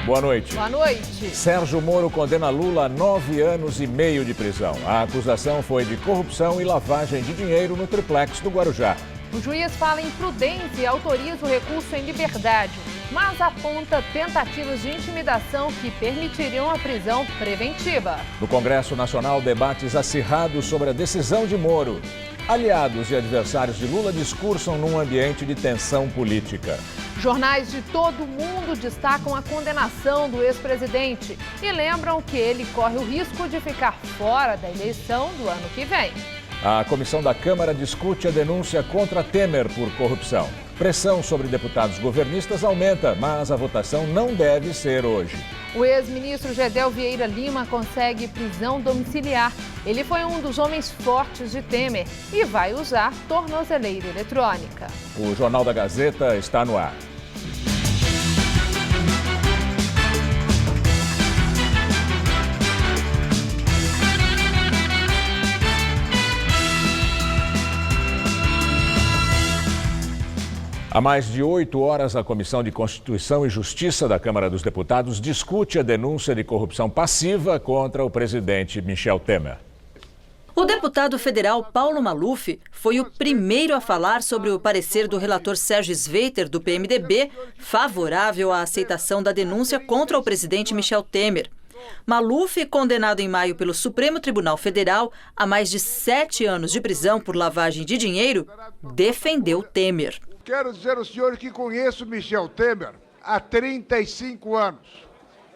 Boa noite. Boa noite. Sérgio Moro condena Lula a 9 anos e meio de prisão. A acusação foi de corrupção e lavagem de dinheiro no triplex do Guarujá. O juiz fala em prudência e autoriza o recurso em liberdade, mas aponta tentativas de intimidação que permitiriam a prisão preventiva. No Congresso Nacional, debates acirrados sobre a decisão de Moro. Aliados e adversários de Lula discursam num ambiente de tensão política. Jornais de todo o mundo destacam a condenação do ex-presidente e lembram que ele corre o risco de ficar fora da eleição do ano que vem. A comissão da Câmara discute a denúncia contra Temer por corrupção. Pressão sobre deputados governistas aumenta, mas a votação não deve ser hoje. O ex-ministro Gedel Vieira Lima consegue prisão domiciliar. Ele foi um dos homens fortes de Temer e vai usar tornozeleira eletrônica. O Jornal da Gazeta está no ar. Há mais de 8 horas, a Comissão de Constituição e Justiça da Câmara dos Deputados discute a denúncia de corrupção passiva contra o presidente Michel Temer. O deputado federal Paulo Maluf foi o primeiro a falar sobre o parecer do relator Sérgio Sveiter, do PMDB, favorável à aceitação da denúncia contra o presidente Michel Temer. Maluf, condenado em maio pelo Supremo Tribunal Federal a mais de 7 anos de prisão por lavagem de dinheiro, defendeu Temer. Quero dizer aos senhores que conheço Michel Temer há 35 anos.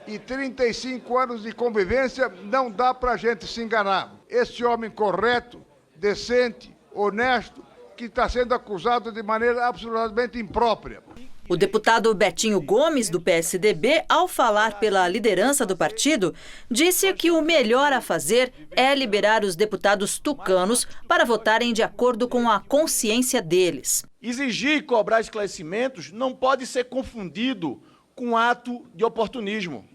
E 35 anos de convivência não dá para a gente se enganar. Esse homem correto, decente, honesto, que está sendo acusado de maneira absolutamente imprópria. O deputado Betinho Gomes, do PSDB, ao falar pela liderança do partido, disse que o melhor a fazer é liberar os deputados tucanos para votarem de acordo com a consciência deles. Exigir e cobrar esclarecimentos não pode ser confundido com ato de oportunismo.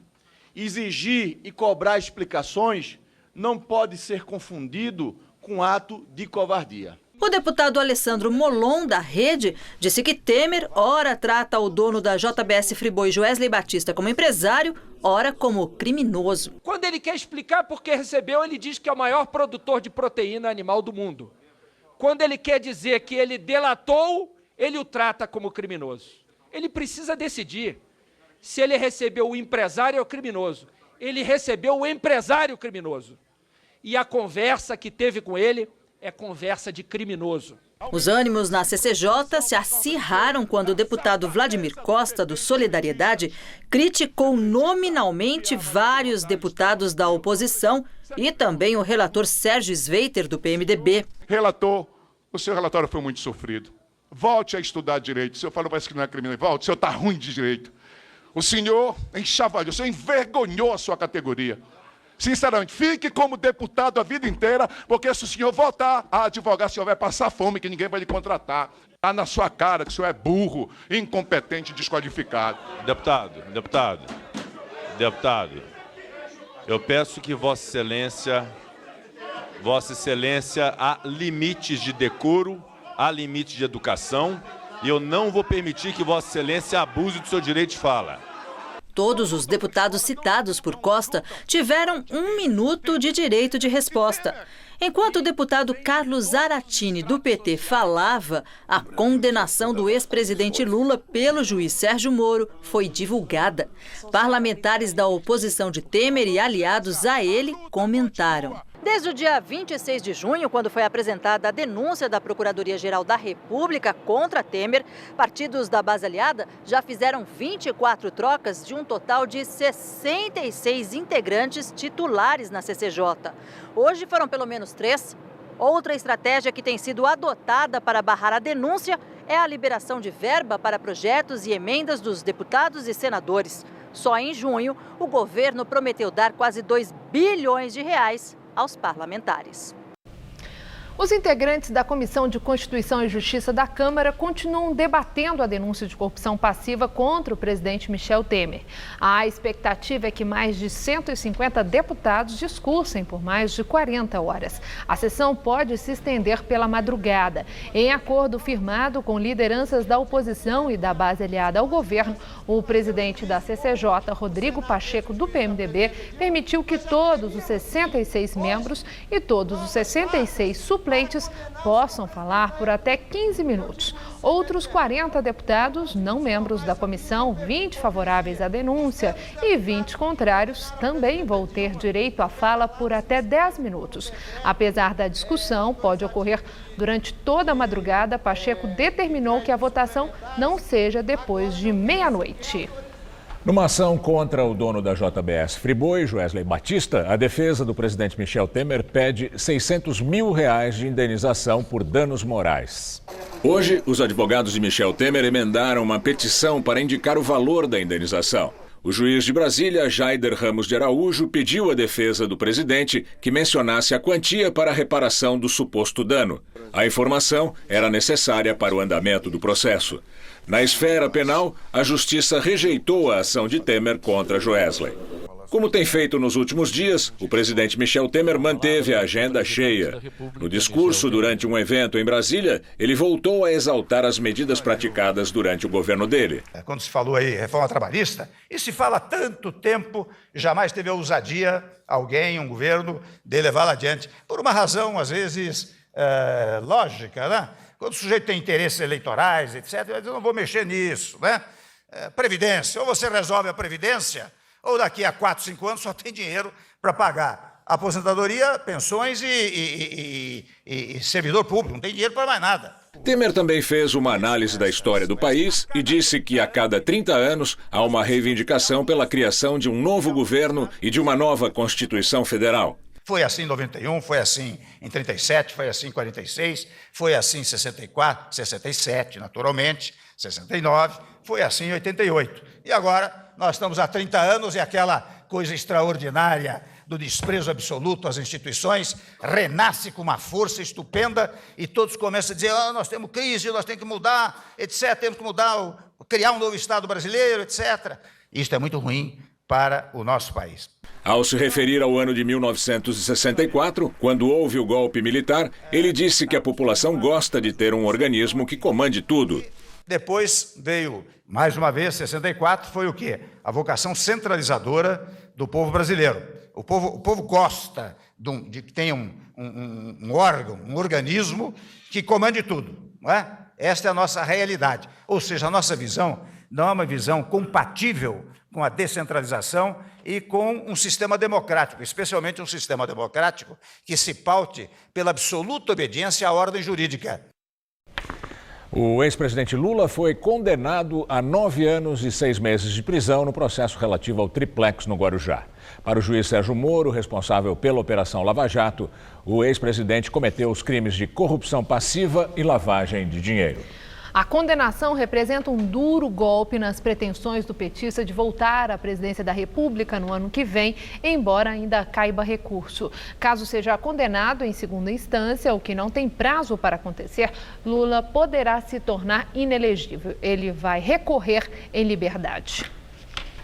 Exigir e cobrar explicações não pode ser confundido com ato de covardia. O deputado Alessandro Molon, da Rede, disse que Temer ora trata o dono da JBS Friboi, Joesley Batista, como empresário, ora como criminoso. Quando ele quer explicar por que recebeu, ele diz que é o maior produtor de proteína animal do mundo. Quando ele quer dizer que ele delatou, ele o trata como criminoso. Ele precisa decidir se ele recebeu o empresário ou o criminoso. Ele recebeu o empresário criminoso. E a conversa que teve com ele é conversa de criminoso. Os ânimos na CCJ se acirraram quando o deputado Vladimir Costa, do Solidariedade, criticou nominalmente vários deputados da oposição e também o relator Sérgio Sveiter, do PMDB. Relator, o seu relatório foi muito sofrido. Volte a estudar direito. O senhor falou, parece que não é criminoso. Volte, o senhor está ruim de direito. O senhor enxavalhou, o senhor envergonhou a sua categoria. Sinceramente, fique como deputado a vida inteira, porque se o senhor voltar a advogar, o senhor vai passar fome, que ninguém vai lhe contratar. Está na sua cara que o senhor é burro, incompetente e desqualificado. Deputado, eu peço que Vossa Excelência, há limites de decoro, há limites de educação, e eu não vou permitir que Vossa Excelência abuse do seu direito de fala. Todos os deputados citados por Costa tiveram 1 minuto de direito de resposta. Enquanto o deputado Carlos Zaratini, do PT, falava, a condenação do ex-presidente Lula pelo juiz Sérgio Moro foi divulgada. Parlamentares da oposição de Temer e aliados a ele comentaram. Desde o dia 26 de junho, quando foi apresentada a denúncia da Procuradoria-Geral da República contra Temer, partidos da base aliada já fizeram 24 trocas de um total de 66 integrantes titulares na CCJ. Hoje foram pelo menos 3. Outra estratégia que tem sido adotada para barrar a denúncia é a liberação de verba para projetos e emendas dos deputados e senadores. Só em junho, o governo prometeu dar quase 2 bilhões de reais aos parlamentares. Os integrantes da Comissão de Constituição e Justiça da Câmara continuam debatendo a denúncia de corrupção passiva contra o presidente Michel Temer. A expectativa é que mais de 150 deputados discursem por mais de 40 horas. A sessão pode se estender pela madrugada. Em acordo firmado com lideranças da oposição e da base aliada ao governo, o presidente da CCJ, Rodrigo Pacheco, do PMDB, permitiu que todos os 66 membros e todos os 66 suplentes possam falar por até 15 minutos. Outros 40 deputados, não membros da comissão, 20 favoráveis à denúncia e 20 contrários, também vão ter direito à fala por até 10 minutos. Apesar da discussão, pode ocorrer durante toda a madrugada, Pacheco determinou que a votação não seja depois de meia-noite. Numa ação contra o dono da JBS Friboi, Joesley Batista, a defesa do presidente Michel Temer pede R$600 mil de indenização por danos morais. Hoje, os advogados de Michel Temer emendaram uma petição para indicar o valor da indenização. O juiz de Brasília, Jaider Ramos de Araújo, pediu à defesa do presidente que mencionasse a quantia para a reparação do suposto dano. A informação era necessária para o andamento do processo. Na esfera penal, a Justiça rejeitou a ação de Temer contra Joesley. Como tem feito nos últimos dias, o presidente Michel Temer manteve a agenda cheia. No discurso durante um evento em Brasília, ele voltou a exaltar as medidas praticadas durante o governo dele. Quando se falou aí reforma trabalhista, e se fala há tanto tempo, jamais teve a ousadia, alguém, um governo, de levá-la adiante, por uma razão, às vezes, lógica, né? Quando o sujeito tem interesses eleitorais, etc., eu não vou mexer nisso, né? Previdência, ou você resolve a Previdência, ou daqui a 4, 5 anos só tem dinheiro para pagar aposentadoria, pensões e servidor público, não tem dinheiro para mais nada. Temer também fez uma análise da história do país e disse que a cada 30 anos há uma reivindicação pela criação de um novo governo e de uma nova Constituição Federal. Foi assim em 91, foi assim em 37, foi assim em 46, foi assim em 64, 67, naturalmente, 69, foi assim em 88. E agora nós estamos há 30 anos e aquela coisa extraordinária do desprezo absoluto às instituições renasce com uma força estupenda e todos começam a dizer, nós temos crise, nós temos que mudar, etc., temos que mudar, criar um novo Estado brasileiro, etc. Isto é muito ruim para o nosso país. Ao se referir ao ano de 1964, quando houve o golpe militar, ele disse que a população gosta de ter um organismo que comande tudo. Depois veio, mais uma vez, 64, foi o quê? A vocação centralizadora do povo brasileiro. O povo gosta de que tenha um órgão, um organismo que comande tudo, não é? Esta é a nossa realidade. Ou seja, a nossa visão não é uma visão compatível com a descentralização e com um sistema democrático, especialmente um sistema democrático que se paute pela absoluta obediência à ordem jurídica. O ex-presidente Lula foi condenado a 9 anos e 6 meses de prisão no processo relativo ao triplex no Guarujá. Para o juiz Sérgio Moro, responsável pela Operação Lava Jato, o ex-presidente cometeu os crimes de corrupção passiva e lavagem de dinheiro. A condenação representa um duro golpe nas pretensões do petista de voltar à presidência da República no ano que vem, embora ainda caiba recurso. Caso seja condenado em segunda instância, o que não tem prazo para acontecer, Lula poderá se tornar inelegível. Ele vai recorrer em liberdade.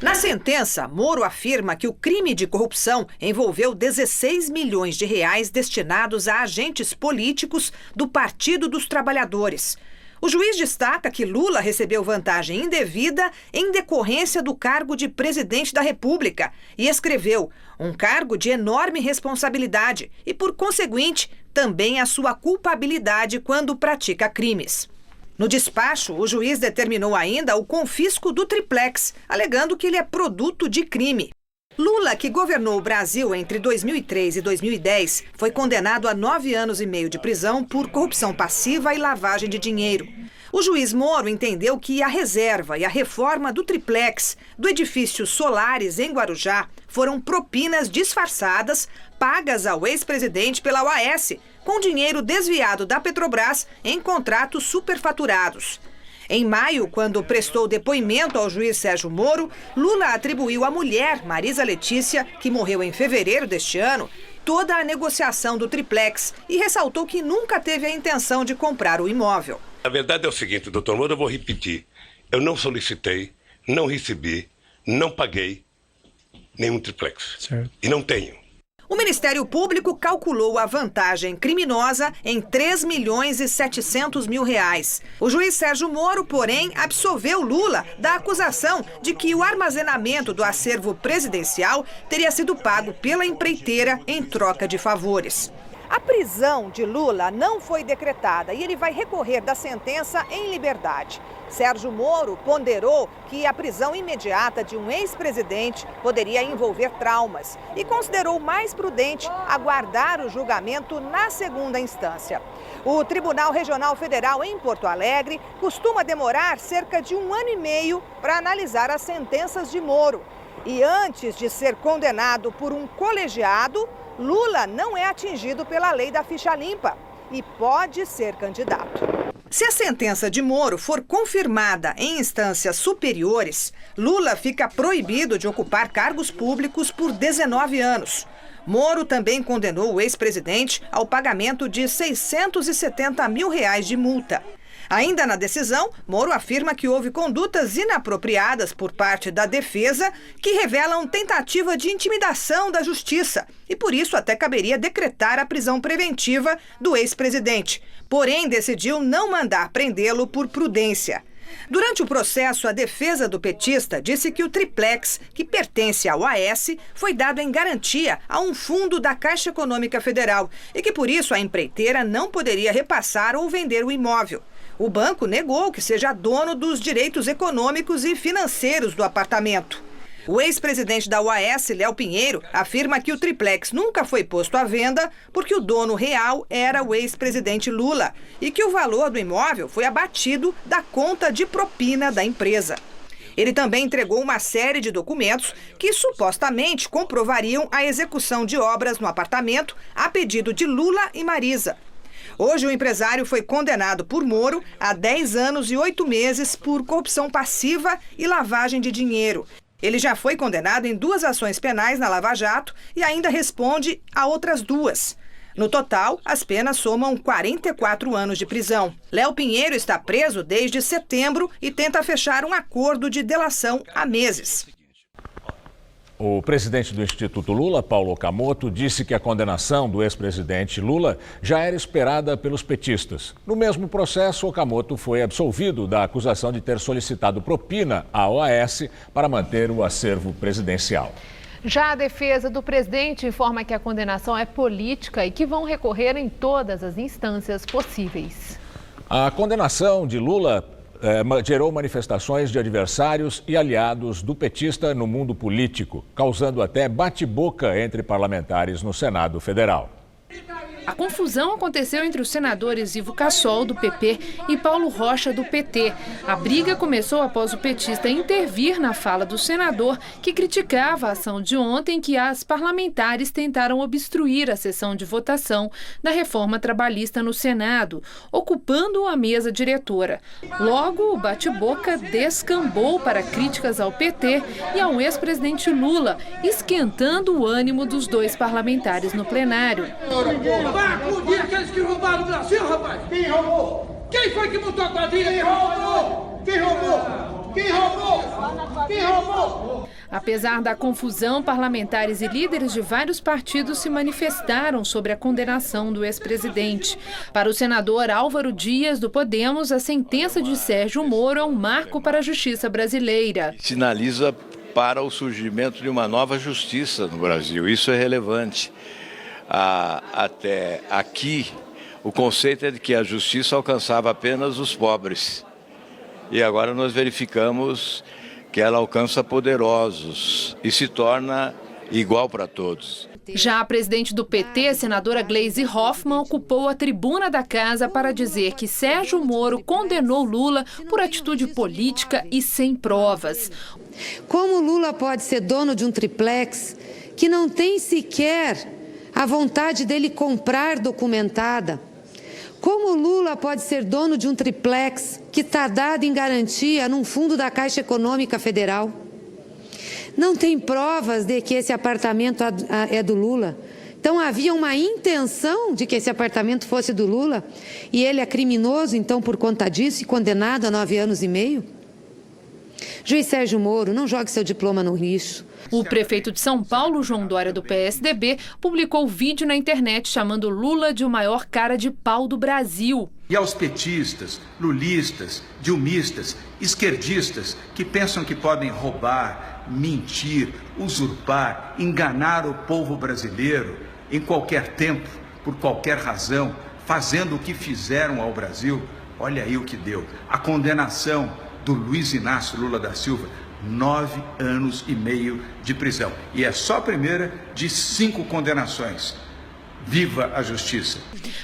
Na sentença, Moro afirma que o crime de corrupção envolveu 16 milhões de reais destinados a agentes políticos do Partido dos Trabalhadores. O juiz destaca que Lula recebeu vantagem indevida em decorrência do cargo de presidente da República e escreveu um cargo de enorme responsabilidade e, por conseguinte, também a sua culpabilidade quando pratica crimes. No despacho, o juiz determinou ainda o confisco do triplex, alegando que ele é produto de crime. Lula, que governou o Brasil entre 2003 e 2010, foi condenado a 9 anos e meio de prisão por corrupção passiva e lavagem de dinheiro. O juiz Moro entendeu que a reserva e a reforma do triplex do edifício Solares, em Guarujá, foram propinas disfarçadas pagas ao ex-presidente pela OAS, com dinheiro desviado da Petrobras em contratos superfaturados. Em maio, quando prestou depoimento ao juiz Sérgio Moro, Lula atribuiu à mulher, Marisa Letícia, que morreu em fevereiro deste ano, toda a negociação do triplex e ressaltou que nunca teve a intenção de comprar o imóvel. A verdade é o seguinte, doutor Moro, eu vou repetir. Eu não solicitei, não recebi, não paguei nenhum triplex. Certo. E não tenho. O Ministério Público calculou a vantagem criminosa em R$ 3.700.000. O juiz Sérgio Moro, porém, absolveu Lula da acusação de que o armazenamento do acervo presidencial teria sido pago pela empreiteira em troca de favores. A prisão de Lula não foi decretada e ele vai recorrer da sentença em liberdade. Sérgio Moro ponderou que a prisão imediata de um ex-presidente poderia envolver traumas e considerou mais prudente aguardar o julgamento na segunda instância. O Tribunal Regional Federal em Porto Alegre costuma demorar cerca de 1 ano e meio para analisar as sentenças de Moro. E antes de ser condenado por um colegiado, Lula não é atingido pela lei da ficha limpa e pode ser candidato. Se a sentença de Moro for confirmada em instâncias superiores, Lula fica proibido de ocupar cargos públicos por 19 anos. Moro também condenou o ex-presidente ao pagamento de R$ 670 mil de multa. Ainda na decisão, Moro afirma que houve condutas inapropriadas por parte da defesa que revelam tentativa de intimidação da justiça e, por isso, até caberia decretar a prisão preventiva do ex-presidente. Porém, decidiu não mandar prendê-lo por prudência. Durante o processo, a defesa do petista disse que o triplex, que pertence ao AS, foi dado em garantia a um fundo da Caixa Econômica Federal e que, por isso, a empreiteira não poderia repassar ou vender o imóvel. O banco negou que seja dono dos direitos econômicos e financeiros do apartamento. O ex-presidente da UAS, Léo Pinheiro, afirma que o triplex nunca foi posto à venda porque o dono real era o ex-presidente Lula e que o valor do imóvel foi abatido da conta de propina da empresa. Ele também entregou uma série de documentos que supostamente comprovariam a execução de obras no apartamento a pedido de Lula e Marisa. Hoje, o empresário foi condenado por Moro a 10 anos e 8 meses por corrupção passiva e lavagem de dinheiro. Ele já foi condenado em 2 ações penais na Lava Jato e ainda responde a outras 2. No total, as penas somam 44 anos de prisão. Léo Pinheiro está preso desde setembro e tenta fechar um acordo de delação há meses. O presidente do Instituto Lula, Paulo Okamoto, disse que a condenação do ex-presidente Lula já era esperada pelos petistas. No mesmo processo, Okamoto foi absolvido da acusação de ter solicitado propina à OAS para manter o acervo presidencial. Já a defesa do presidente informa que a condenação é política e que vão recorrer em todas as instâncias possíveis. A condenação de Lula gerou manifestações de adversários e aliados do petista no mundo político, causando até bate-boca entre parlamentares no Senado Federal. A confusão aconteceu entre os senadores Ivo Cassol, do PP, e Paulo Rocha, do PT. A briga começou após o petista intervir na fala do senador, que criticava a ação de ontem que as parlamentares tentaram obstruir a sessão de votação da reforma trabalhista no Senado, ocupando a mesa diretora. Logo, o bate-boca descambou para críticas ao PT e ao ex-presidente Lula, esquentando o ânimo dos 2 parlamentares no plenário. Vai acudir aqueles que roubaram o Brasil, rapaz! Quem roubou? Quem foi que montou a quadrilha? Quem roubou? Quem roubou? Quem roubou? Quem roubou? Apesar da confusão, parlamentares e líderes de vários partidos se manifestaram sobre a condenação do ex-presidente. Para o senador Álvaro Dias, do Podemos, a sentença de Sérgio Moro é um marco para a justiça brasileira. Sinaliza para o surgimento de uma nova justiça no Brasil. Isso é relevante. Até aqui, o conceito é de que a justiça alcançava apenas os pobres. E agora nós verificamos que ela alcança poderosos e se torna igual para todos. Já a presidente do PT, senadora Gleisi Hoffmann, ocupou a tribuna da casa para dizer que Sérgio Moro condenou Lula por atitude política e sem provas. Como Lula pode ser dono de um triplex que não tem sequer a vontade dele comprar documentada? Como Lula pode ser dono de um triplex que está dado em garantia num fundo da Caixa Econômica Federal? Não tem provas de que esse apartamento é do Lula. Então havia uma intenção de que esse apartamento fosse do Lula e ele é criminoso, então, por conta disso, e condenado a 9 anos e meio? Juiz Sérgio Moro, não jogue seu diploma no lixo. O prefeito de São Paulo, João Dória, do PSDB, publicou vídeo na internet chamando Lula de o maior cara de pau do Brasil. E aos petistas, lulistas, dilmistas, esquerdistas que pensam que podem roubar, mentir, usurpar, enganar o povo brasileiro em qualquer tempo, por qualquer razão, fazendo o que fizeram ao Brasil, olha aí o que deu. A condenação do Luiz Inácio Lula da Silva, 9 anos e meio de prisão. E é só a primeira de 5 condenações. Viva a justiça!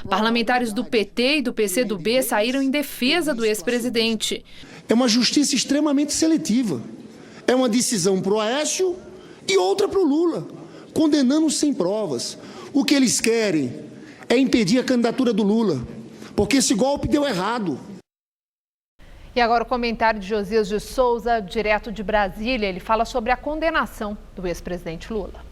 Parlamentares do PT e do PCdoB saíram em defesa do ex-presidente. É uma justiça extremamente seletiva. É uma decisão para o Aécio e outra para o Lula, condenando sem provas. O que eles querem é impedir a candidatura do Lula, porque esse golpe deu errado. E agora o comentário de Josias de Souza, direto de Brasília. Ele fala sobre a condenação do ex-presidente Lula.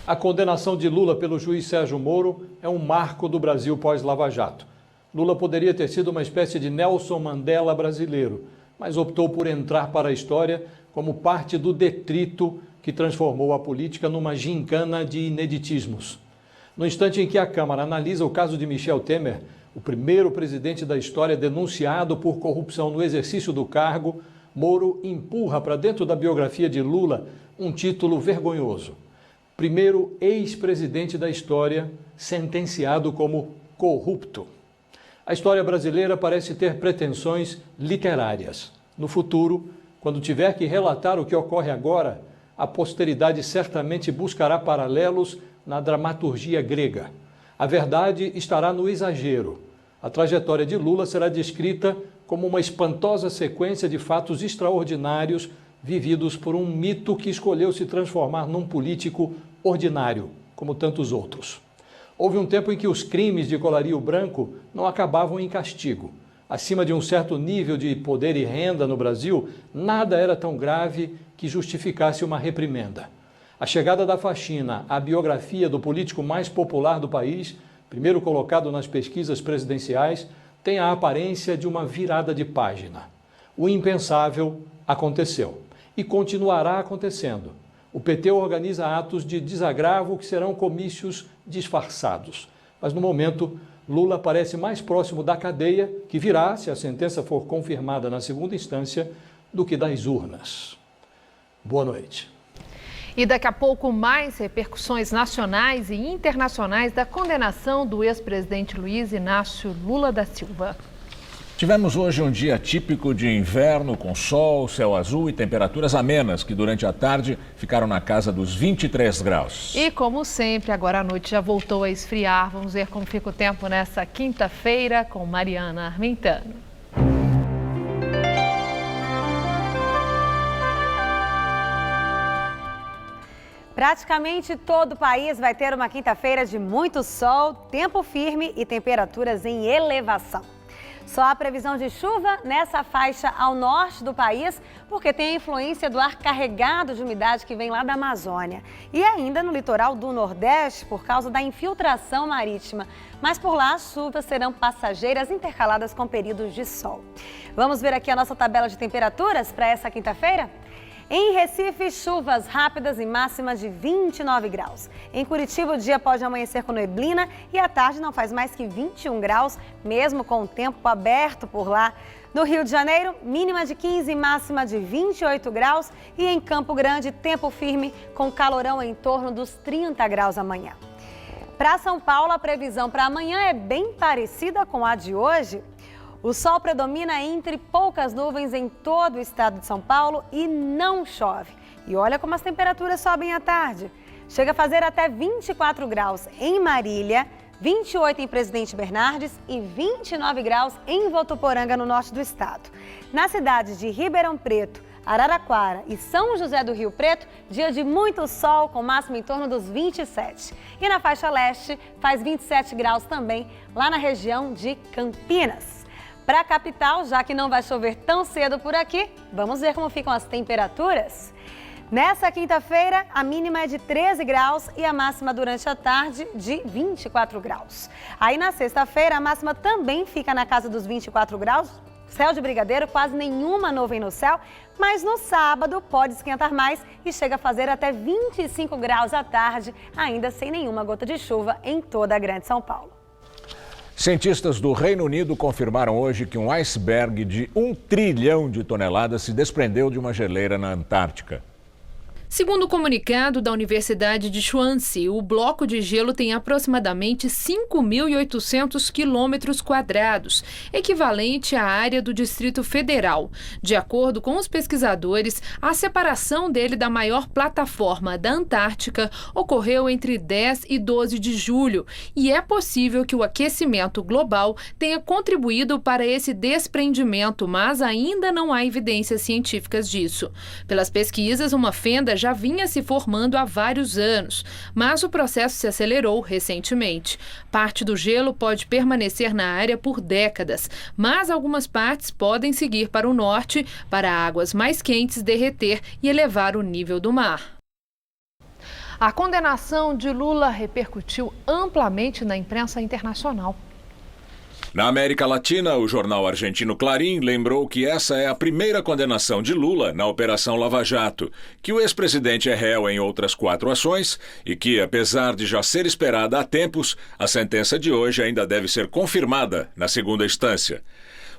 A condenação de Lula pelo juiz Sérgio Moro é um marco do Brasil pós-Lava Jato. Lula poderia ter sido uma espécie de Nelson Mandela brasileiro, mas optou por entrar para a história como parte do detrito que transformou a política numa gincana de ineditismos. No instante em que a Câmara analisa o caso de Michel Temer, o primeiro presidente da história denunciado por corrupção no exercício do cargo, Moro empurra para dentro da biografia de Lula um título vergonhoso. Primeiro ex-presidente da história sentenciado como corrupto. A história brasileira parece ter pretensões literárias. No futuro, quando tiver que relatar o que ocorre agora, a posteridade certamente buscará paralelos na dramaturgia grega. A verdade estará no exagero. A trajetória de Lula será descrita como uma espantosa sequência de fatos extraordinários vividos por um mito que escolheu se transformar num político ordinário, como tantos outros. Houve um tempo em que os crimes de colarinho branco não acabavam em castigo. Acima de um certo nível de poder e renda no Brasil, nada era tão grave que justificasse uma reprimenda. A chegada da faxina à biografia do político mais popular do país, primeiro colocado nas pesquisas presidenciais, tem a aparência de uma virada de página. O impensável aconteceu e continuará acontecendo. O PT organiza atos de desagravo que serão comícios disfarçados. Mas, no momento, Lula parece mais próximo da cadeia, que virá, se a sentença for confirmada na segunda instância, do que das urnas. Boa noite. E daqui a pouco, mais repercussões nacionais e internacionais da condenação do ex-presidente Luiz Inácio Lula da Silva. Tivemos hoje um dia típico de inverno, com sol, céu azul e temperaturas amenas, que durante a tarde ficaram na casa dos 23 graus. E como sempre, agora à noite já voltou a esfriar. Vamos ver como fica o tempo nessa quinta-feira com Mariana Armentano. Praticamente todo o país vai ter uma quinta-feira de muito sol, tempo firme e temperaturas em elevação. Só há previsão de chuva nessa faixa ao norte do país, porque tem a influência do ar carregado de umidade que vem lá da Amazônia. E ainda no litoral do Nordeste, por causa da infiltração marítima. Mas por lá as chuvas serão passageiras intercaladas com períodos de sol. Vamos ver aqui a nossa tabela de temperaturas para essa quinta-feira? Em Recife, chuvas rápidas e máxima de 29 graus. Em Curitiba, o dia pode amanhecer com neblina e à tarde não faz mais que 21 graus, mesmo com o tempo aberto por lá. No Rio de Janeiro, mínima de 15 e máxima de 28 graus. E em Campo Grande, tempo firme com calorão em torno dos 30 graus amanhã. Para São Paulo, a previsão para amanhã é bem parecida com a de hoje. O sol predomina entre poucas nuvens em todo o estado de São Paulo e não chove. E olha como as temperaturas sobem à tarde. Chega a fazer até 24 graus em Marília, 28 em Presidente Bernardes e 29 graus em Votuporanga, no norte do estado. Na cidade de Ribeirão Preto, Araraquara e São José do Rio Preto, dia de muito sol, com máxima em torno dos 27. E na faixa leste, faz 27 graus também, lá na região de Campinas. Para a capital, já que não vai chover tão cedo por aqui, vamos ver como ficam as temperaturas. Nessa quinta-feira, a mínima é de 13 graus e a máxima durante a tarde de 24 graus. Aí na sexta-feira, a máxima também fica na casa dos 24 graus. Céu de brigadeiro, quase nenhuma nuvem no céu, mas no sábado pode esquentar mais e chega a fazer até 25 graus à tarde, ainda sem nenhuma gota de chuva em toda a Grande São Paulo. Cientistas do Reino Unido confirmaram hoje que um iceberg de 1 trilhão de toneladas se desprendeu de uma geleira na Antártica. Segundo o comunicado da Universidade de Swansea, o bloco de gelo tem aproximadamente 5.800 quilômetros quadrados, equivalente à área do Distrito Federal. De acordo com os pesquisadores, a separação dele da maior plataforma da Antártica ocorreu entre 10 e 12 de julho, e é possível que o aquecimento global tenha contribuído para esse desprendimento, mas ainda não há evidências científicas disso. Pelas pesquisas, uma fenda já vinha se formando há vários anos, mas o processo se acelerou recentemente. Parte do gelo pode permanecer na área por décadas, mas algumas partes podem seguir para o norte, para águas mais quentes derreter e elevar o nível do mar. A condenação de Lula repercutiu amplamente na imprensa internacional. Na América Latina, o jornal argentino Clarín lembrou que essa é a primeira condenação de Lula na Operação Lava Jato, que o ex-presidente é réu em outras 4 ações e que, apesar de já ser esperada há tempos, a sentença de hoje ainda deve ser confirmada na segunda instância.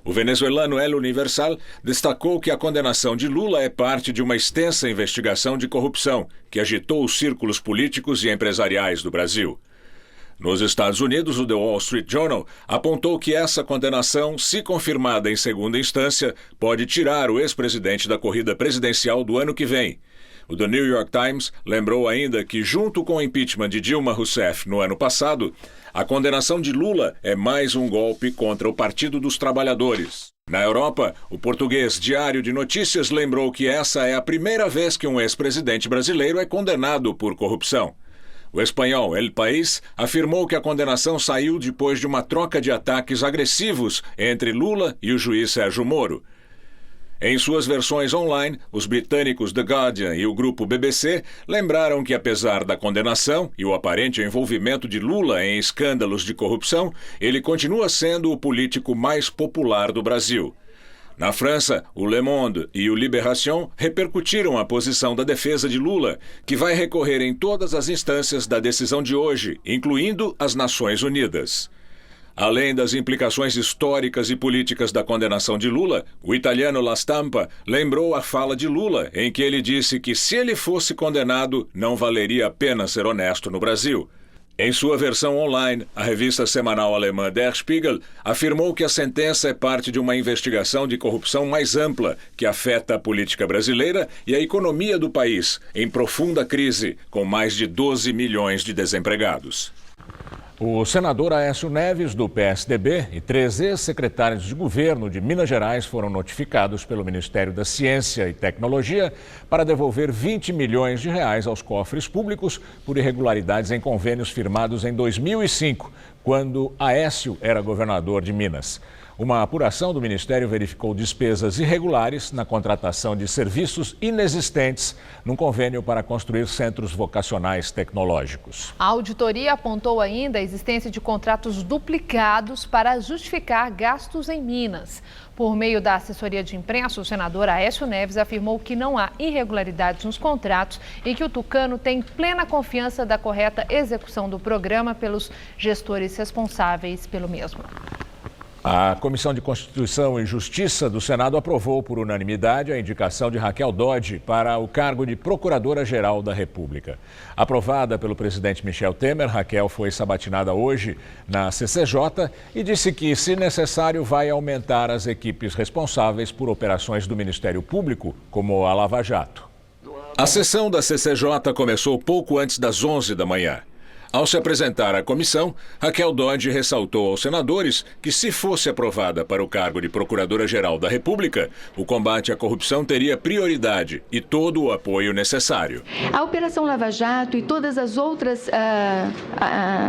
O venezuelano El Universal destacou que a condenação de Lula é parte de uma extensa investigação de corrupção que agitou os círculos políticos e empresariais do Brasil. Nos Estados Unidos, o The Wall Street Journal apontou que essa condenação, se confirmada em segunda instância, pode tirar o ex-presidente da corrida presidencial do ano que vem. O The New York Times lembrou ainda que, junto com o impeachment de Dilma Rousseff no ano passado, a condenação de Lula é mais um golpe contra o Partido dos Trabalhadores. Na Europa, o português Diário de Notícias lembrou que essa é a primeira vez que um ex-presidente brasileiro é condenado por corrupção. O espanhol El País afirmou que a condenação saiu depois de uma troca de ataques agressivos entre Lula e o juiz Sérgio Moro. Em suas versões online, os britânicos The Guardian e o grupo BBC lembraram que, apesar da condenação e o aparente envolvimento de Lula em escândalos de corrupção, ele continua sendo o político mais popular do Brasil. Na França, o Le Monde e o Libération repercutiram a posição da defesa de Lula, que vai recorrer em todas as instâncias da decisão de hoje, incluindo as Nações Unidas. Além das implicações históricas e políticas da condenação de Lula, o italiano La Stampa lembrou a fala de Lula, em que ele disse que se ele fosse condenado, não valeria a pena ser honesto no Brasil. Em sua versão online, a revista semanal alemã Der Spiegel afirmou que a sentença é parte de uma investigação de corrupção mais ampla que afeta a política brasileira e a economia do país, em profunda crise, com mais de 12 milhões de desempregados. O senador Aécio Neves, do PSDB, e 3 ex-secretários de governo de Minas Gerais foram notificados pelo Ministério da Ciência e Tecnologia para devolver 20 milhões de reais aos cofres públicos por irregularidades em convênios firmados em 2005, quando Aécio era governador de Minas. Uma apuração do Ministério verificou despesas irregulares na contratação de serviços inexistentes num convênio para construir centros vocacionais tecnológicos. A auditoria apontou ainda a existência de contratos duplicados para justificar gastos em Minas. Por meio da assessoria de imprensa, o senador Aécio Neves afirmou que não há irregularidades nos contratos e que o tucano tem plena confiança da correta execução do programa pelos gestores responsáveis pelo mesmo. A Comissão de Constituição e Justiça do Senado aprovou por unanimidade a indicação de Raquel Dodge para o cargo de Procuradora-Geral da República. Aprovada pelo presidente Michel Temer, Raquel foi sabatinada hoje na CCJ e disse que, se necessário, vai aumentar as equipes responsáveis por operações do Ministério Público, como a Lava Jato. A sessão da CCJ começou pouco antes das 11 da manhã. Ao se apresentar à comissão, Raquel Dodge ressaltou aos senadores que, se fosse aprovada para o cargo de Procuradora-Geral da República, o combate à corrupção teria prioridade e todo o apoio necessário. A Operação Lava Jato e todas as outras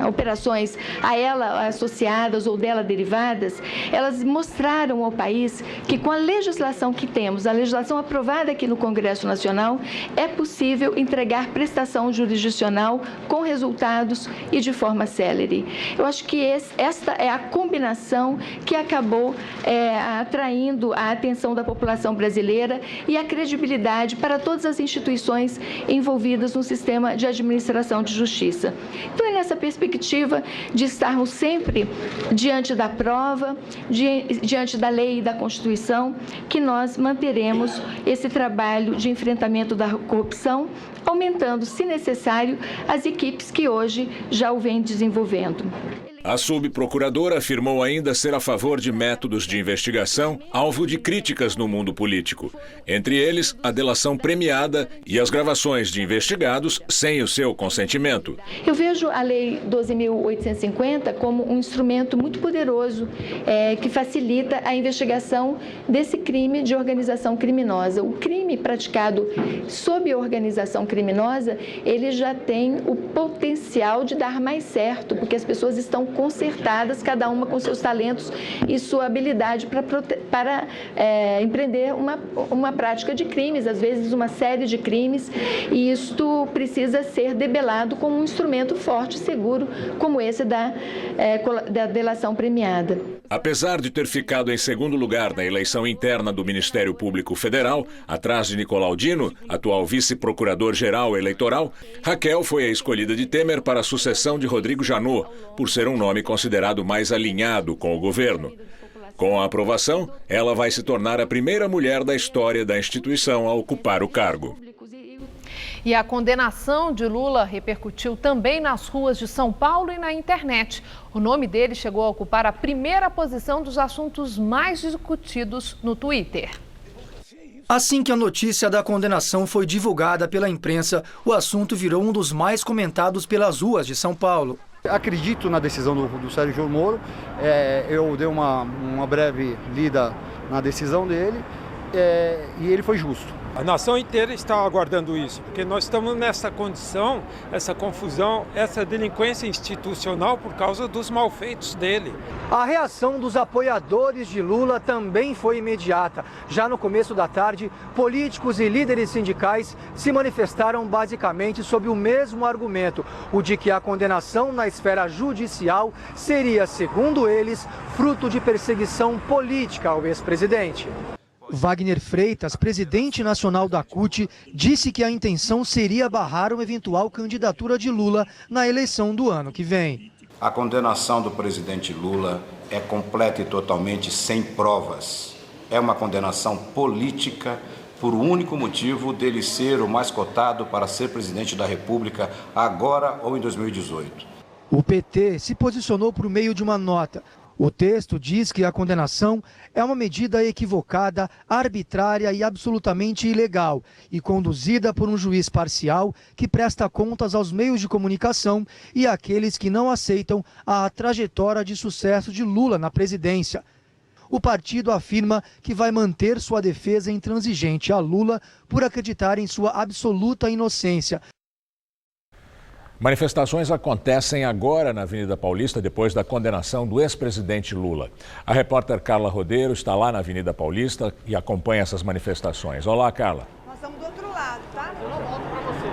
operações a ela associadas ou dela derivadas, elas mostraram ao país que, com a legislação que temos, a legislação aprovada aqui no Congresso Nacional, é possível entregar prestação jurisdicional com resultados e de forma célere. Eu acho que esta é a combinação que acabou atraindo a atenção da população brasileira e a credibilidade para todas as instituições envolvidas no sistema de administração de justiça. Então, é nessa perspectiva de estarmos sempre diante da prova, diante da lei e da Constituição, que nós manteremos esse trabalho de enfrentamento da corrupção, aumentando, se necessário, as equipes que hoje já o vêm desenvolvendo. A subprocuradora afirmou ainda ser a favor de métodos de investigação alvo de críticas no mundo político. Entre eles, a delação premiada e as gravações de investigados sem o seu consentimento. Eu vejo a Lei 12.850 como um instrumento muito poderoso que facilita a investigação desse crime de organização criminosa. O crime praticado sob organização criminosa, ele já tem o potencial de dar mais certo, porque as pessoas estão concertadas, cada uma com seus talentos e sua habilidade para empreender uma prática de crimes, às vezes uma série de crimes, e isto precisa ser debelado com um instrumento forte e seguro como esse da delação premiada. Apesar de ter ficado em segundo lugar na eleição interna do Ministério Público Federal, atrás de Nicolau Dino, atual vice-procurador-geral eleitoral, Raquel foi a escolhida de Temer para a sucessão de Rodrigo Janot, por ser um nome considerado mais alinhado com o governo. Com a aprovação, ela vai se tornar a primeira mulher da história da instituição a ocupar o cargo. E a condenação de Lula repercutiu também nas ruas de São Paulo e na internet. O nome dele chegou a ocupar a primeira posição dos assuntos mais discutidos no Twitter. Assim que a notícia da condenação foi divulgada pela imprensa, o assunto virou um dos mais comentados pelas ruas de São Paulo. Acredito na decisão do Sérgio Moro, eu dei uma breve lida na decisão dele e ele foi justo. A nação inteira está aguardando isso, porque nós estamos nessa condição, essa confusão, essa delinquência institucional por causa dos malfeitos dele. A reação dos apoiadores de Lula também foi imediata. Já no começo da tarde, políticos e líderes sindicais se manifestaram basicamente sob o mesmo argumento, o de que a condenação na esfera judicial seria, segundo eles, fruto de perseguição política ao ex-presidente. Wagner Freitas, presidente nacional da CUT, disse que a intenção seria barrar uma eventual candidatura de Lula na eleição do ano que vem. A condenação do presidente Lula é completa e totalmente sem provas. É uma condenação política por o único motivo dele ser o mais cotado para ser presidente da República agora ou em 2018. O PT se posicionou por meio de uma nota. O texto diz que a condenação é uma medida equivocada, arbitrária e absolutamente ilegal e conduzida por um juiz parcial que presta contas aos meios de comunicação e àqueles que não aceitam a trajetória de sucesso de Lula na presidência. O partido afirma que vai manter sua defesa intransigente a Lula por acreditar em sua absoluta inocência. Manifestações acontecem agora na Avenida Paulista depois da condenação do ex-presidente Lula. A repórter Carla Rodeiro está lá na Avenida Paulista e acompanha essas manifestações. Olá, Carla. Nós estamos do outro lado, tá? Eu não volto para você.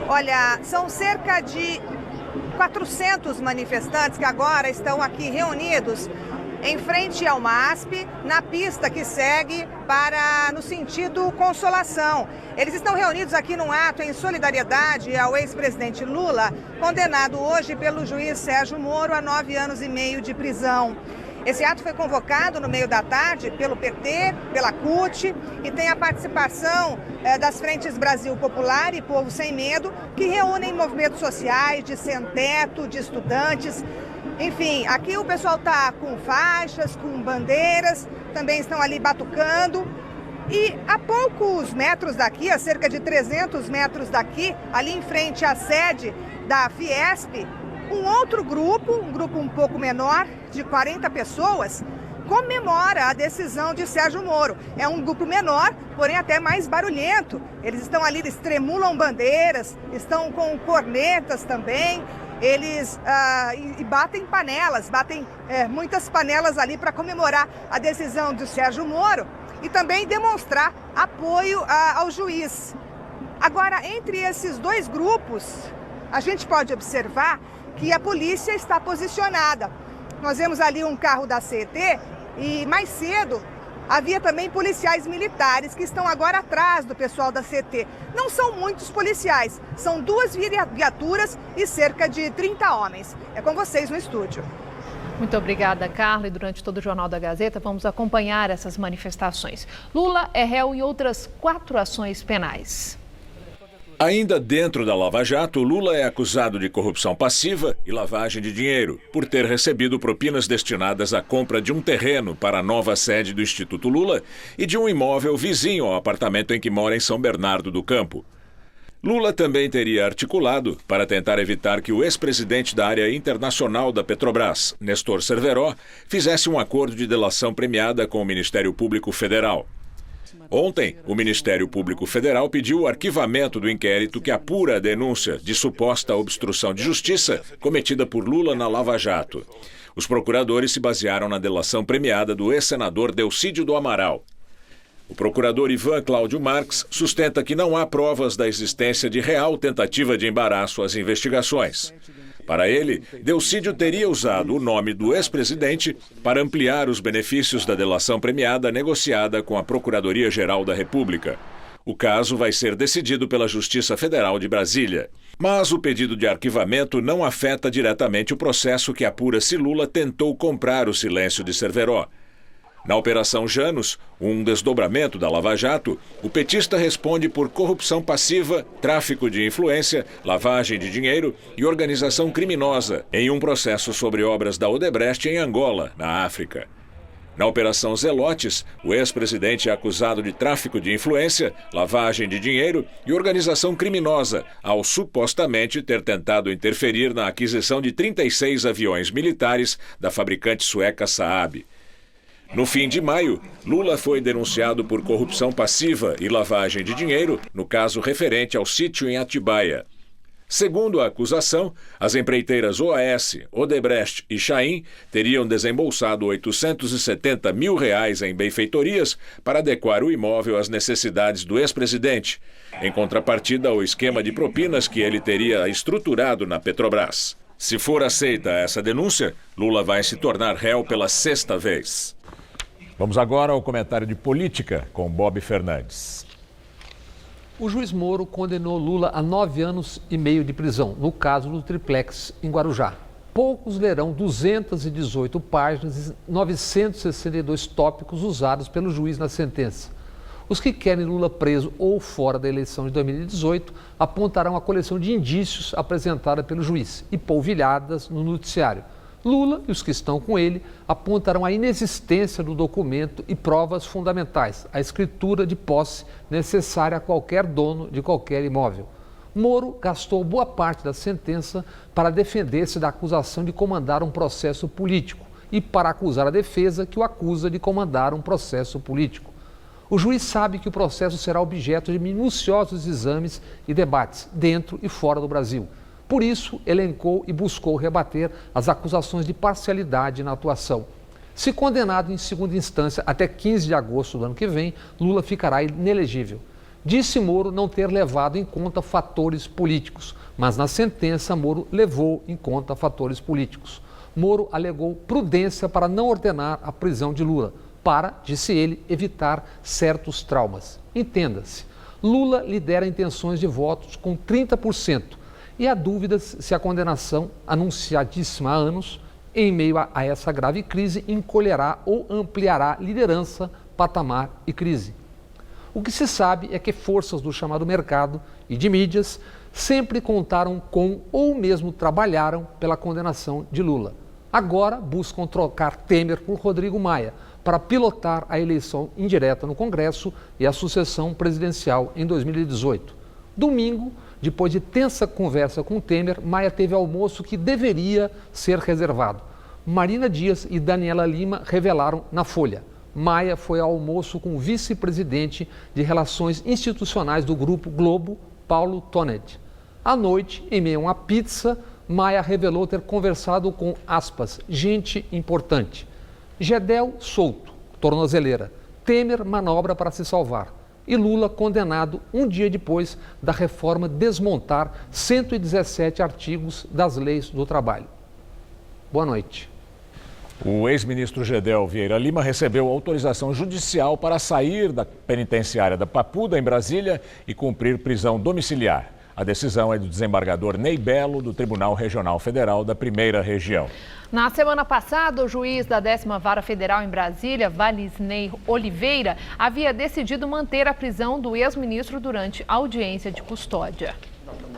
Olha, são cerca de 400 manifestantes que agora estão aqui reunidos em frente ao MASP, na pista que segue no sentido Consolação. Eles estão reunidos aqui num ato em solidariedade ao ex-presidente Lula, condenado hoje pelo juiz Sérgio Moro a 9 anos e meio de prisão. Esse ato foi convocado no meio da tarde pelo PT, pela CUT e tem a participação das frentes Brasil Popular e Povo Sem Medo, que reúnem movimentos sociais de sem-teto, de estudantes. Enfim, aqui o pessoal está com faixas, com bandeiras, também estão ali batucando. E a poucos metros daqui, a cerca de 300 metros daqui, ali em frente à sede da Fiesp, um outro grupo, um grupo um pouco menor, de 40 pessoas, comemora a decisão de Sérgio Moro. É um grupo menor, porém até mais barulhento. Eles estão ali, eles tremulam bandeiras, estão com cornetas também. Eles e batem panelas, batem muitas panelas ali para comemorar a decisão de Sérgio Moro e também demonstrar apoio ao juiz. Agora, entre esses dois grupos, a gente pode observar que a polícia está posicionada. Nós vemos ali um carro da CET e mais cedo havia também policiais militares que estão agora atrás do pessoal da CET. Não são muitos policiais, são 2 viaturas e cerca de 30 homens. É com vocês no estúdio. Muito obrigada, Carla. E durante todo o Jornal da Gazeta, vamos acompanhar essas manifestações. Lula é réu em outras 4 ações penais. Ainda dentro da Lava Jato, Lula é acusado de corrupção passiva e lavagem de dinheiro, por ter recebido propinas destinadas à compra de um terreno para a nova sede do Instituto Lula e de um imóvel vizinho ao apartamento em que mora em São Bernardo do Campo. Lula também teria articulado para tentar evitar que o ex-presidente da área internacional da Petrobras, Nestor Cerveró, fizesse um acordo de delação premiada com o Ministério Público Federal. Ontem, o Ministério Público Federal pediu o arquivamento do inquérito que apura a denúncia de suposta obstrução de justiça cometida por Lula na Lava Jato. Os procuradores se basearam na delação premiada do ex-senador Delcídio do Amaral. O procurador Ivan Cláudio Marques sustenta que não há provas da existência de real tentativa de embaraço às investigações. Para ele, Delcídio teria usado o nome do ex-presidente para ampliar os benefícios da delação premiada negociada com a Procuradoria-Geral da República. O caso vai ser decidido pela Justiça Federal de Brasília. Mas o pedido de arquivamento não afeta diretamente o processo que apura se Lula tentou comprar o silêncio de Cerveró. Na Operação Janus, um desdobramento da Lava Jato, o petista responde por corrupção passiva, tráfico de influência, lavagem de dinheiro e organização criminosa em um processo sobre obras da Odebrecht em Angola, na África. Na Operação Zelotes, o ex-presidente é acusado de tráfico de influência, lavagem de dinheiro e organização criminosa, ao supostamente ter tentado interferir na aquisição de 36 aviões militares da fabricante sueca Saab. No fim de maio, Lula foi denunciado por corrupção passiva e lavagem de dinheiro, no caso referente ao sítio em Atibaia. Segundo a acusação, as empreiteiras OAS, Odebrecht e Chain teriam desembolsado R$870 mil em benfeitorias para adequar o imóvel às necessidades do ex-presidente, em contrapartida ao esquema de propinas que ele teria estruturado na Petrobras. Se for aceita essa denúncia, Lula vai se tornar réu pela 6ª vez. Vamos agora ao comentário de política com Bob Fernandes. O juiz Moro condenou Lula a 9 anos e meio de prisão, no caso do triplex em Guarujá. Poucos lerão 218 páginas e 962 tópicos usados pelo juiz na sentença. Os que querem Lula preso ou fora da eleição de 2018 apontarão a coleção de indícios apresentada pelo juiz e polvilhadas no noticiário. Lula e os que estão com ele apontarão a inexistência do documento e provas fundamentais, a escritura de posse necessária a qualquer dono de qualquer imóvel. Moro gastou boa parte da sentença para defender-se da acusação de comandar um processo político e para acusar a defesa que o acusa de comandar um processo político. O juiz sabe que o processo será objeto de minuciosos exames e debates dentro e fora do Brasil. Por isso, elencou e buscou rebater as acusações de parcialidade na atuação. Se condenado em segunda instância até 15 de agosto do ano que vem, Lula ficará inelegível. Disse Moro não ter levado em conta fatores políticos, mas na sentença Moro levou em conta fatores políticos. Moro alegou prudência para não ordenar a prisão de Lula, para, disse ele, evitar certos traumas. Entenda-se, Lula lidera intenções de votos com 30%. E há dúvidas se a condenação, anunciadíssima há anos, em meio a essa grave crise, encolherá ou ampliará liderança, patamar e crise. O que se sabe é que forças do chamado mercado e de mídias sempre contaram com ou mesmo trabalharam pela condenação de Lula. Agora buscam trocar Temer por Rodrigo Maia, para pilotar a eleição indireta no Congresso e a sucessão presidencial em 2018. Domingo, depois de tensa conversa com Temer, Maia teve almoço que deveria ser reservado. Marina Dias e Daniela Lima revelaram na Folha. Maia foi ao almoço com o vice-presidente de Relações Institucionais do Grupo Globo, Paulo Tonet. À noite, em meio a uma pizza, Maia revelou ter conversado com, aspas, gente importante. Gedel solto, tornozeleira. Temer manobra para se salvar. E Lula condenado um dia depois da reforma desmontar 117 artigos das leis do trabalho. Boa noite. O ex-ministro Gedel Vieira Lima recebeu autorização judicial para sair da penitenciária da Papuda, em Brasília, e cumprir prisão domiciliar. A decisão é do desembargador Ney Belo, do Tribunal Regional Federal da Primeira Região. Na semana passada, o juiz da 10ª Vara Federal em Brasília, Valisney Oliveira, havia decidido manter a prisão do ex-ministro durante a audiência de custódia.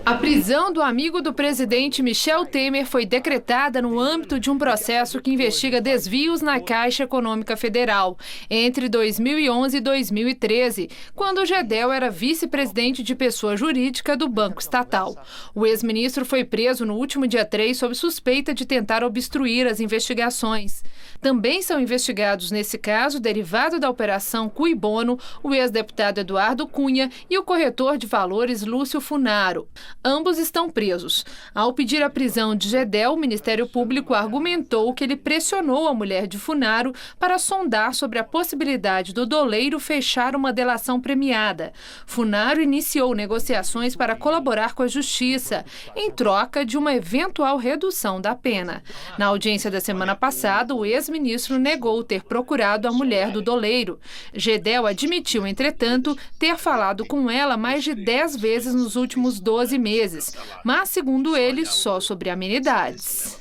A prisão do amigo do presidente Michel Temer foi decretada no âmbito de um processo que investiga desvios na Caixa Econômica Federal entre 2011 e 2013, quando Gedel era vice-presidente de pessoa jurídica do Banco Estatal. O ex-ministro foi preso no último dia 3 sob suspeita de tentar obstruir as investigações. Também são investigados nesse caso, derivado da Operação Cui Bono, o ex-deputado Eduardo Cunha e o corretor de valores Lúcio Funaro. Ambos estão presos. Ao pedir a prisão de Gedel, o Ministério Público argumentou que ele pressionou a mulher de Funaro para sondar sobre a possibilidade do doleiro fechar uma delação premiada. Funaro iniciou negociações para colaborar com a Justiça, em troca de uma eventual redução da pena. Na audiência da semana passada, o ex-ministro negou ter procurado a mulher do doleiro. Gedel admitiu, entretanto, ter falado com ela mais de 10 vezes nos últimos 12 meses, mas, segundo ele, só sobre amenidades.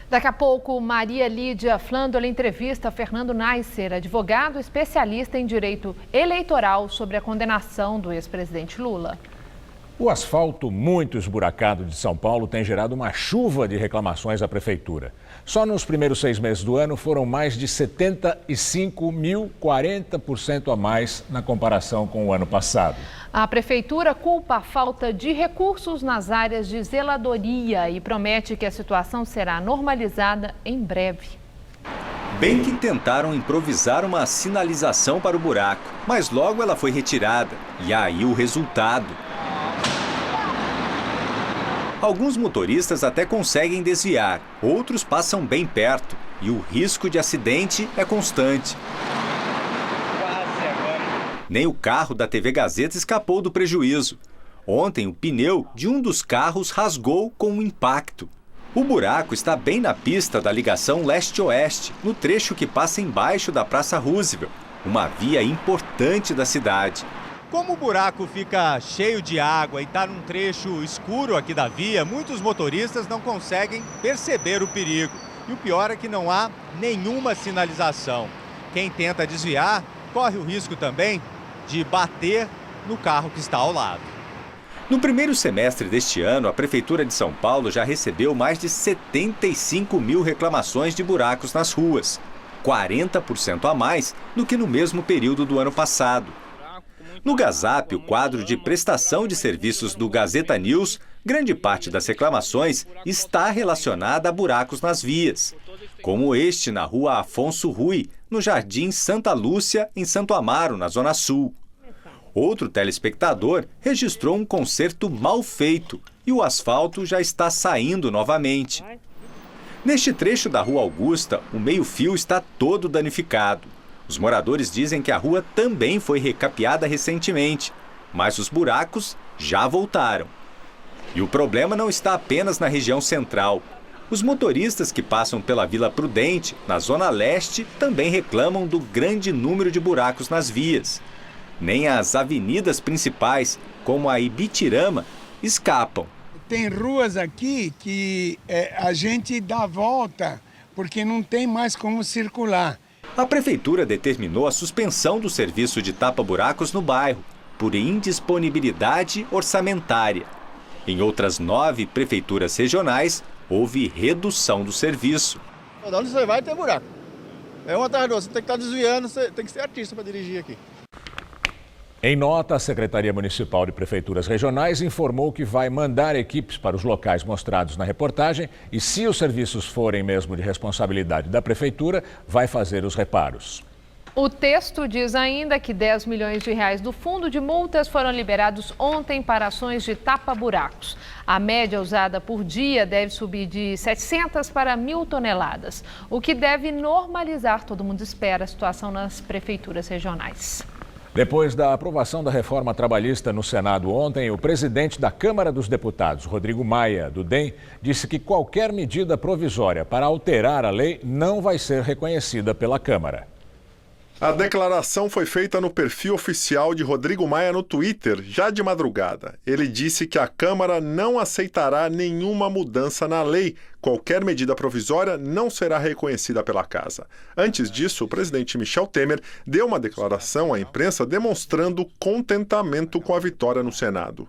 Daqui a pouco, Maria Lídia Flândola entrevista Fernando Neisser, advogado especialista em direito eleitoral, sobre a condenação do ex-presidente Lula. O asfalto muito esburacado de São Paulo tem gerado uma chuva de reclamações à prefeitura. Só nos primeiros 6 meses do ano foram mais de 75 mil, 40% a mais na comparação com o ano passado. A prefeitura culpa a falta de recursos nas áreas de zeladoria e promete que a situação será normalizada em breve. Bem que tentaram improvisar uma sinalização para o buraco, mas logo ela foi retirada. E aí o resultado. Alguns motoristas até conseguem desviar, outros passam bem perto e o risco de acidente é constante. Nem o carro da TV Gazeta escapou do prejuízo. Ontem, o pneu de um dos carros rasgou com um impacto. O buraco está bem na pista da ligação leste-oeste, no trecho que passa embaixo da Praça Roosevelt, uma via importante da cidade. Como o buraco fica cheio de água e está num trecho escuro aqui da via, muitos motoristas não conseguem perceber o perigo. E o pior é que não há nenhuma sinalização. Quem tenta desviar corre o risco também de bater no carro que está ao lado. No primeiro semestre deste ano, a Prefeitura de São Paulo já recebeu mais de 75 mil reclamações de buracos nas ruas, 40% a mais do que no mesmo período do ano passado. No Gazap, o quadro de prestação de serviços do Gazeta News, grande parte das reclamações está relacionada a buracos nas vias, como este na rua Afonso Rui, no Jardim Santa Lúcia, em Santo Amaro, na Zona Sul. Outro telespectador registrou um conserto mal feito e o asfalto já está saindo novamente. Neste trecho da Rua Augusta, o meio-fio está todo danificado. Os moradores dizem que a rua também foi recapeada recentemente, mas os buracos já voltaram. E o problema não está apenas na região central. Os motoristas que passam pela Vila Prudente, na Zona Leste, também reclamam do grande número de buracos nas vias. Nem as avenidas principais, como a Ibitirama, escapam. Tem ruas aqui que a gente dá volta porque não tem mais como circular. A Prefeitura determinou a suspensão do serviço de tapa-buracos no bairro, por indisponibilidade orçamentária. Em outras 9 prefeituras regionais, houve redução do serviço. Onde você vai ter buraco. É um atrás do outro, você tem que estar desviando, você tem que ser artista para dirigir aqui. Em nota, a Secretaria Municipal de Prefeituras Regionais informou que vai mandar equipes para os locais mostrados na reportagem e, se os serviços forem mesmo de responsabilidade da Prefeitura, vai fazer os reparos. O texto diz ainda que 10 milhões de reais do fundo de multas foram liberados ontem para ações de tapa-buracos. A média usada por dia deve subir de 700 para 1.000 toneladas, o que deve normalizar, todo mundo espera, a situação nas prefeituras regionais. Depois da aprovação da reforma trabalhista no Senado ontem, o presidente da Câmara dos Deputados, Rodrigo Maia, do DEM, disse que qualquer medida provisória para alterar a lei não vai ser reconhecida pela Câmara. A declaração foi feita no perfil oficial de Rodrigo Maia no Twitter, já de madrugada. Ele disse que a Câmara não aceitará nenhuma mudança na lei. Qualquer medida provisória não será reconhecida pela Casa. Antes disso, o presidente Michel Temer deu uma declaração à imprensa demonstrando contentamento com a vitória no Senado.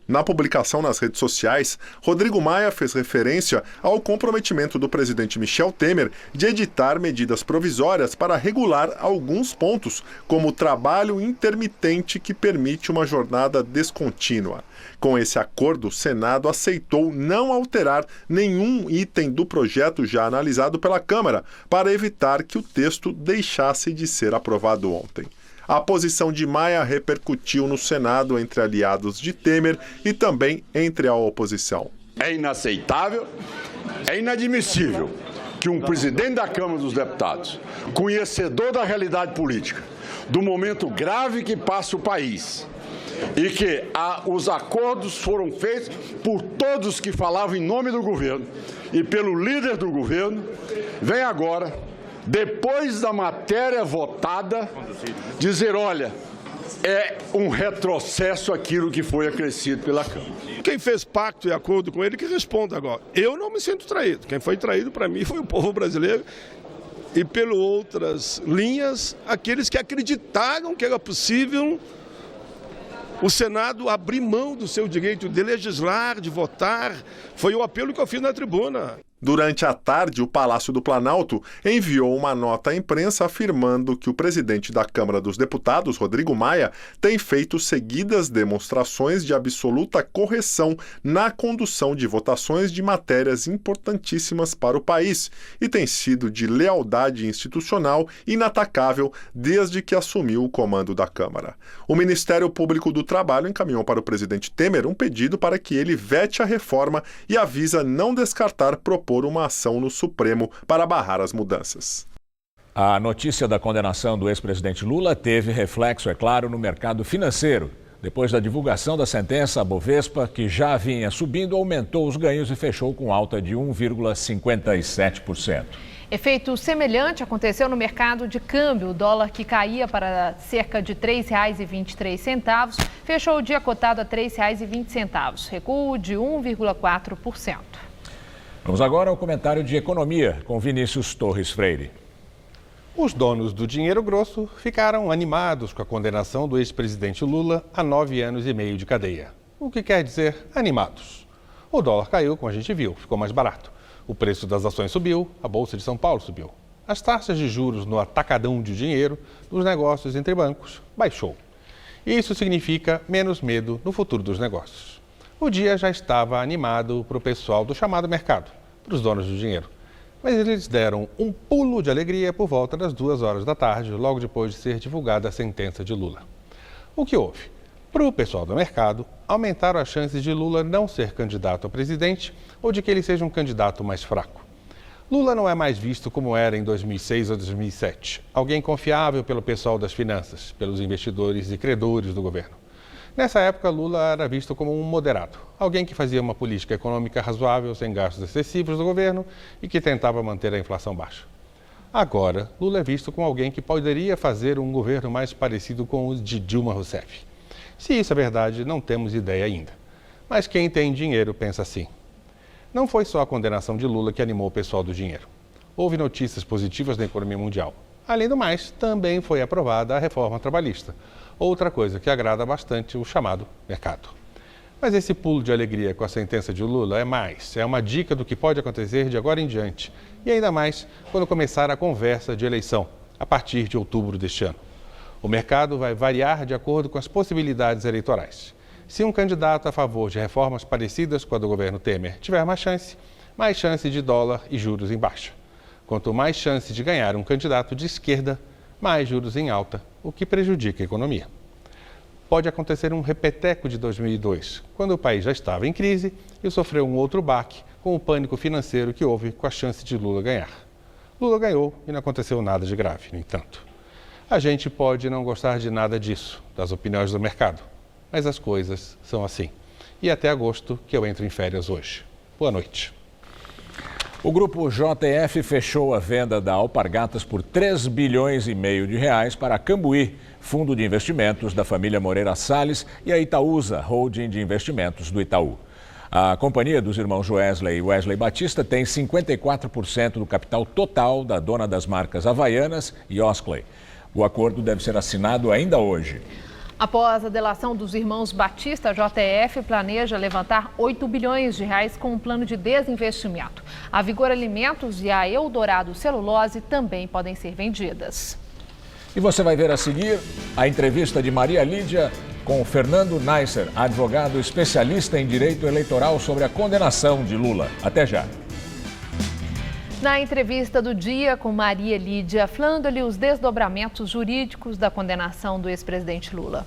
Na publicação nas redes sociais, Rodrigo Maia fez referência ao comprometimento do presidente Michel Temer de editar medidas provisórias para regular alguns pontos, como o trabalho intermitente que permite uma jornada descontínua. Com esse acordo, o Senado aceitou não alterar nenhum item do projeto já analisado pela Câmara, para evitar que o texto deixasse de ser aprovado ontem. A posição de Maia repercutiu no Senado entre aliados de Temer e também entre a oposição. É inaceitável, é inadmissível que um presidente da Câmara dos Deputados, conhecedor da realidade política, do momento grave que passa o país, e que os acordos foram feitos por todos que falavam em nome do governo e pelo líder do governo, vem agora, depois da matéria votada, dizer, olha, é um retrocesso aquilo que foi acrescido pela Câmara. Quem fez pacto e acordo com ele que responda agora. Eu não me sinto traído. Quem foi traído para mim foi o povo brasileiro e, pelas outras linhas, aqueles que acreditaram que era possível o Senado abrir mão do seu direito de legislar, de votar. Foi o apelo que eu fiz na tribuna. Durante a tarde, o Palácio do Planalto enviou uma nota à imprensa afirmando que o presidente da Câmara dos Deputados, Rodrigo Maia, tem feito seguidas demonstrações de absoluta correção na condução de votações de matérias importantíssimas para o país e tem sido de lealdade institucional inatacável desde que assumiu o comando da Câmara. O Ministério Público do Trabalho encaminhou para o presidente Temer um pedido para que ele vete a reforma e avisa não descartar propor uma ação no Supremo para barrar as mudanças. A notícia da condenação do ex-presidente Lula teve reflexo, é claro, no mercado financeiro. Depois da divulgação da sentença, a Bovespa, que já vinha subindo, aumentou os ganhos e fechou com alta de 1,57%. Efeito semelhante aconteceu no mercado de câmbio. O dólar, que caía para cerca de R$ 3,23, fechou o dia cotado a R$ 3,20, recuo de 1,4%. Vamos agora ao comentário de economia com Vinícius Torres Freire. Os donos do dinheiro grosso ficaram animados com a condenação do ex-presidente Lula a 9 anos e meio de cadeia. O que quer dizer animados? O dólar caiu, como a gente viu, ficou mais barato. O preço das ações subiu, a Bolsa de São Paulo subiu. As taxas de juros no atacadão de dinheiro dos negócios entre bancos baixou. E isso significa menos medo no futuro dos negócios. O dia já estava animado para o pessoal do chamado mercado, para os donos do dinheiro. Mas eles deram um pulo de alegria por volta das 2 horas da tarde, logo depois de ser divulgada a sentença de Lula. O que houve? Para o pessoal do mercado, aumentaram as chances de Lula não ser candidato a presidente ou de que ele seja um candidato mais fraco. Lula não é mais visto como era em 2006 ou 2007, alguém confiável pelo pessoal das finanças, pelos investidores e credores do governo. Nessa época, Lula era visto como um moderado, alguém que fazia uma política econômica razoável, sem gastos excessivos do governo e que tentava manter a inflação baixa. Agora, Lula é visto como alguém que poderia fazer um governo mais parecido com o de Dilma Rousseff. Se isso é verdade, não temos ideia ainda. Mas quem tem dinheiro pensa assim. Não foi só a condenação de Lula que animou o pessoal do dinheiro. Houve notícias positivas na economia mundial. Além do mais, também foi aprovada a reforma trabalhista. Outra coisa que agrada bastante o chamado mercado. Mas esse pulo de alegria com a sentença de Lula é uma dica do que pode acontecer de agora em diante. E ainda mais quando começar a conversa de eleição, a partir de outubro deste ano. O mercado vai variar de acordo com as possibilidades eleitorais. Se um candidato a favor de reformas parecidas com a do governo Temer tiver mais chance de dólar e juros em baixa. Quanto mais chance de ganhar um candidato de esquerda, mais juros em alta, o que prejudica a economia. Pode acontecer um repeteco de 2002, quando o país já estava em crise e sofreu um outro baque com o pânico financeiro que houve com a chance de Lula ganhar. Lula ganhou e não aconteceu nada de grave, no entanto. A gente pode não gostar de nada disso, das opiniões do mercado, mas as coisas são assim. E até agosto que eu entro em férias hoje. Boa noite. O grupo JF fechou a venda da Alpargatas por 3 bilhões e meio de reais para a Cambuí, fundo de investimentos da família Moreira Salles, e a Itaúsa, holding de investimentos do Itaú. A companhia dos irmãos Joesley e Wesley Batista tem 54% do capital total da dona das marcas Havaianas e Osklen. O acordo deve ser assinado ainda hoje. Após a delação dos irmãos Batista, a JF planeja levantar 8 bilhões de reais com um plano de desinvestimento. A Vigor Alimentos e a Eldorado Celulose também podem ser vendidas. E você vai ver a seguir a entrevista de Maria Lídia com Fernando Neisser, advogado especialista em direito eleitoral, sobre a condenação de Lula. Até já. Na entrevista do dia com Maria Lídia, falando-lhe os desdobramentos jurídicos da condenação do ex-presidente Lula.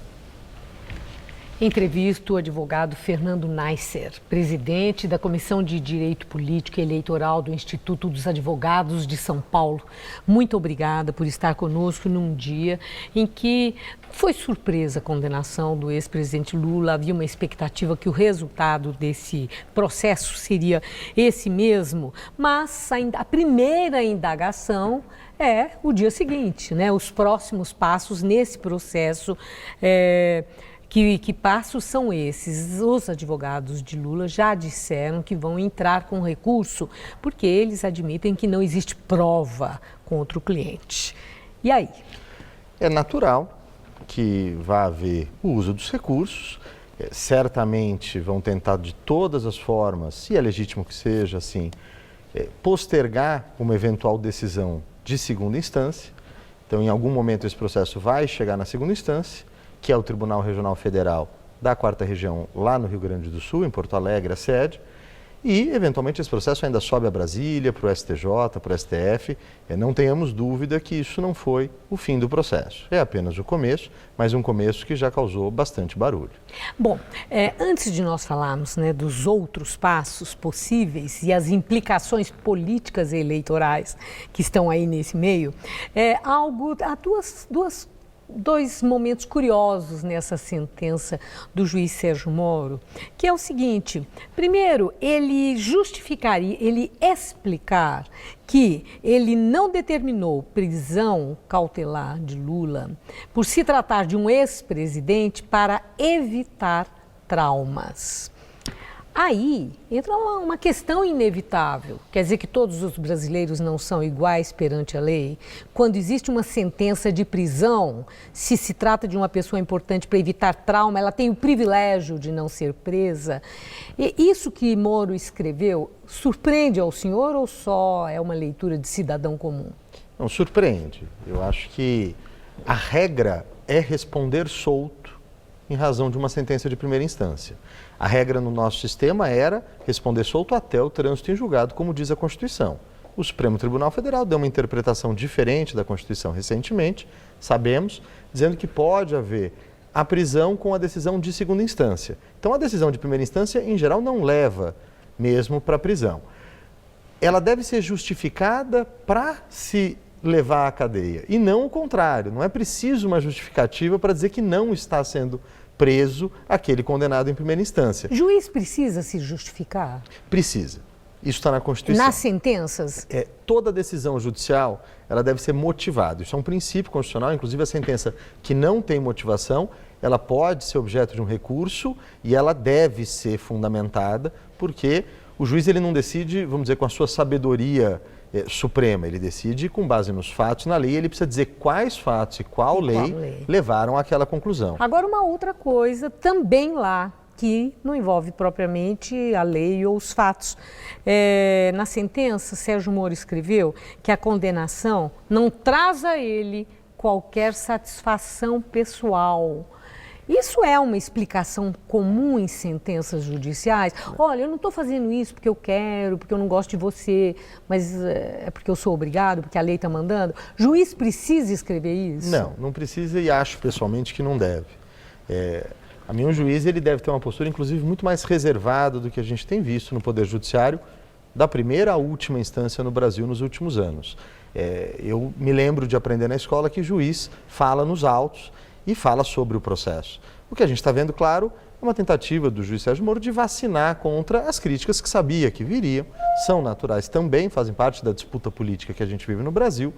Entrevista o advogado Fernando Neisser, presidente da Comissão de Direito Político e Eleitoral do Instituto dos Advogados de São Paulo. Muito obrigada por estar conosco num dia em que foi surpresa a condenação do ex-presidente Lula. Havia uma expectativa que o resultado desse processo seria esse mesmo, mas a primeira indagação é o dia seguinte, né? Os próximos passos nesse processo. Que passos são esses? Os advogados de Lula já disseram que vão entrar com recurso, porque eles admitem que não existe prova contra o cliente. E aí? É natural que vá haver o uso dos recursos. Certamente vão tentar de todas as formas, se é legítimo que seja assim, postergar uma eventual decisão de segunda instância. Então, em algum momento esse processo vai chegar na segunda instância, que é o Tribunal Regional Federal da 4ª Região, lá no Rio Grande do Sul, em Porto Alegre, a sede, e, eventualmente, esse processo ainda sobe a Brasília, para o STJ, para o STF. Não tenhamos dúvida que isso não foi o fim do processo. É apenas o começo, mas um começo que já causou bastante barulho. Bom, antes de nós falarmos, né, dos outros passos possíveis e as implicações políticas e eleitorais que estão aí nesse meio, há dois momentos curiosos nessa sentença do juiz Sérgio Moro, que é o seguinte: primeiro, ele explicar que ele não determinou prisão cautelar de Lula por se tratar de um ex-presidente para evitar traumas. Aí entra uma questão inevitável. Quer dizer que todos os brasileiros não são iguais perante a lei? Quando existe uma sentença de prisão, se trata de uma pessoa importante para evitar trauma, ela tem o privilégio de não ser presa. E isso que Moro escreveu surpreende ao senhor ou só é uma leitura de cidadão comum? Não, surpreende. Eu acho que a regra é responder solto em razão de uma sentença de primeira instância. A regra no nosso sistema era responder solto até o trânsito em julgado, como diz a Constituição. O Supremo Tribunal Federal deu uma interpretação diferente da Constituição recentemente, sabemos, dizendo que pode haver a prisão com a decisão de segunda instância. Então, a decisão de primeira instância, em geral, não leva mesmo para a prisão. Ela deve ser justificada para se levar à cadeia, e não o contrário. Não é preciso uma justificativa para dizer que não está sendo preso aquele condenado em primeira instância. Juiz precisa se justificar? Precisa. Isso está na Constituição. Nas sentenças? Toda decisão judicial, ela deve ser motivada. Isso é um princípio constitucional, inclusive a sentença que não tem motivação, ela pode ser objeto de um recurso e ela deve ser fundamentada, porque o juiz ele não decide, vamos dizer, com a sua sabedoria suprema, ele decide com base nos fatos, na lei, ele precisa dizer quais fatos e qual lei levaram àquela conclusão. Agora, uma outra coisa, também lá que não envolve propriamente a lei ou os fatos. Na sentença, Sérgio Moro escreveu que a condenação não traz a ele qualquer satisfação pessoal. Isso é uma explicação comum em sentenças judiciais? Olha, eu não estou fazendo isso porque eu quero, porque eu não gosto de você, mas é porque eu sou obrigado, porque a lei está mandando. Juiz precisa escrever isso? Não precisa e acho pessoalmente que não deve. A mim, um juiz ele deve ter uma postura, inclusive, muito mais reservada do que a gente tem visto no Poder Judiciário, da primeira à última instância no Brasil nos últimos anos. Eu me lembro de aprender na escola que juiz fala nos autos e fala sobre o processo. O que a gente está vendo, claro, é uma tentativa do juiz Sérgio Moro de vacinar contra as críticas que sabia que viriam, são naturais também, fazem parte da disputa política que a gente vive no Brasil,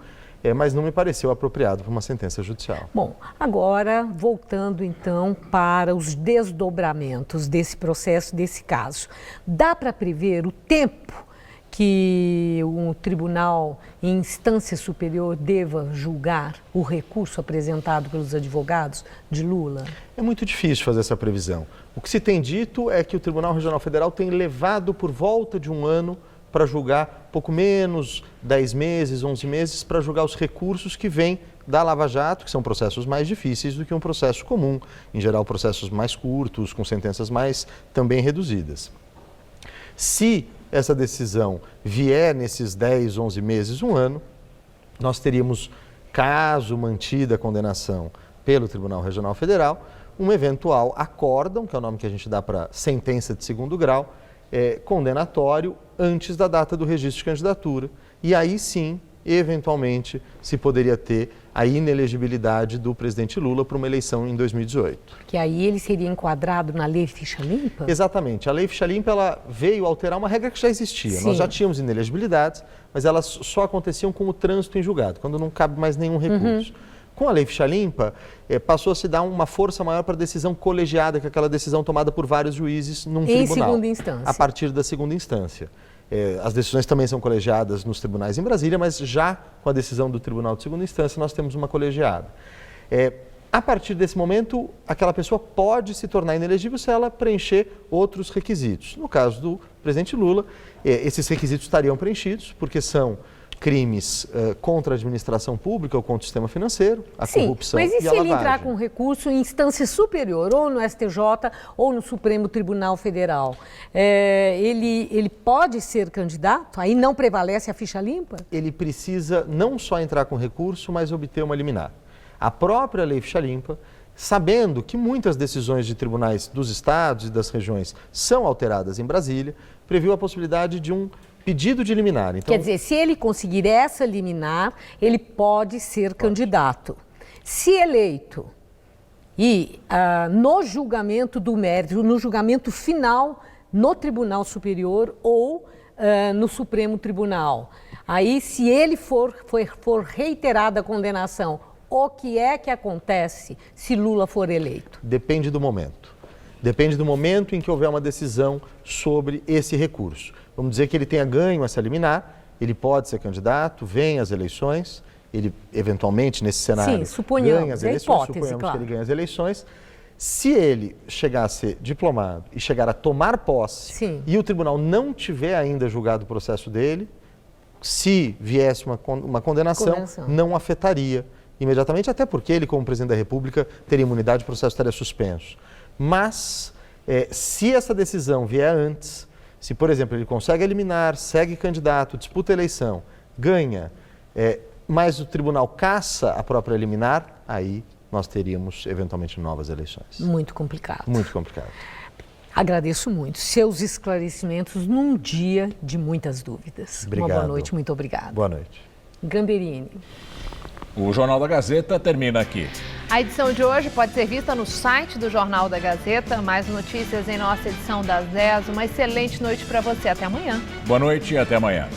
mas não me pareceu apropriado para uma sentença judicial. Bom, agora voltando então para os desdobramentos desse processo, desse caso. Dá para prever o tempo que um tribunal em instância superior deva julgar o recurso apresentado pelos advogados de Lula? É muito difícil fazer essa previsão. O que se tem dito é que o Tribunal Regional Federal tem levado por volta de um ano para julgar, pouco menos, 10 meses, 11 meses, para julgar os recursos que vêm da Lava Jato, que são processos mais difíceis do que um processo comum, em geral processos mais curtos, com sentenças mais também reduzidas. Se essa decisão vier nesses 10, 11 meses, um ano, nós teríamos, caso mantida a condenação pelo Tribunal Regional Federal, um eventual acórdão, que é o nome que a gente dá para sentença de segundo grau, condenatório antes da data do registro de candidatura. E aí sim, eventualmente, se poderia ter a inelegibilidade do presidente Lula para uma eleição em 2018. Que aí ele seria enquadrado na Lei Ficha Limpa? Exatamente. A Lei Ficha Limpa ela veio alterar uma regra que já existia. Sim. Nós já tínhamos inelegibilidades, mas elas só aconteciam com o trânsito em julgado, quando não cabe mais nenhum recurso. Com a Lei Ficha Limpa, passou a se dar uma força maior para a decisão colegiada, que é aquela decisão tomada por vários juízes num tribunal. Em segunda instância. A partir da segunda instância. As decisões também são colegiadas nos tribunais em Brasília, mas já com a decisão do Tribunal de Segunda Instância nós temos uma colegiada. A partir desse momento, aquela pessoa pode se tornar inelegível se ela preencher outros requisitos. No caso do presidente Lula, esses requisitos estariam preenchidos, porque são crimes contra a administração pública ou contra o sistema financeiro, a corrupção e a lavagem. Mas e se ele entrar com recurso em instância superior, ou no STJ ou no Supremo Tribunal Federal? Ele pode ser candidato? Aí não prevalece a ficha limpa? Ele precisa não só entrar com recurso, mas obter uma liminar. A própria Lei Ficha Limpa, sabendo que muitas decisões de tribunais dos estados e das regiões são alteradas em Brasília, previu a possibilidade de um pedido de liminar. Então, quer dizer, se ele conseguir essa liminar, ele pode ser candidato. Se eleito e no julgamento do mérito, no julgamento final no Tribunal Superior ou no Supremo Tribunal, aí se ele for reiterada a condenação, o que é que acontece se Lula for eleito? Depende do momento. Depende do momento em que houver uma decisão sobre esse recurso. Vamos dizer que ele tenha ganho essa liminar, ele pode ser candidato, vem às eleições, ele eventualmente nesse cenário ganha as eleições, suponhamos que ele ganha as eleições. Se ele chegar a ser diplomado e chegar a tomar posse e o tribunal não tiver ainda julgado o processo dele, se viesse uma condenação, não afetaria imediatamente, até porque ele, como presidente da República, teria imunidade, o processo estaria suspenso. Mas, se essa decisão vier antes, se, por exemplo, ele consegue eliminar, segue candidato, disputa a eleição, ganha, mas o tribunal caça a própria liminar, aí nós teríamos, eventualmente, novas eleições. Muito complicado. Muito complicado. Agradeço muito seus esclarecimentos num dia de muitas dúvidas. Obrigado. Uma boa noite, muito obrigada. Boa noite. Gamberini. O Jornal da Gazeta termina aqui. A edição de hoje pode ser vista no site do Jornal da Gazeta. Mais notícias em nossa edição das 10. Uma excelente noite para você. Até amanhã. Boa noite e até amanhã.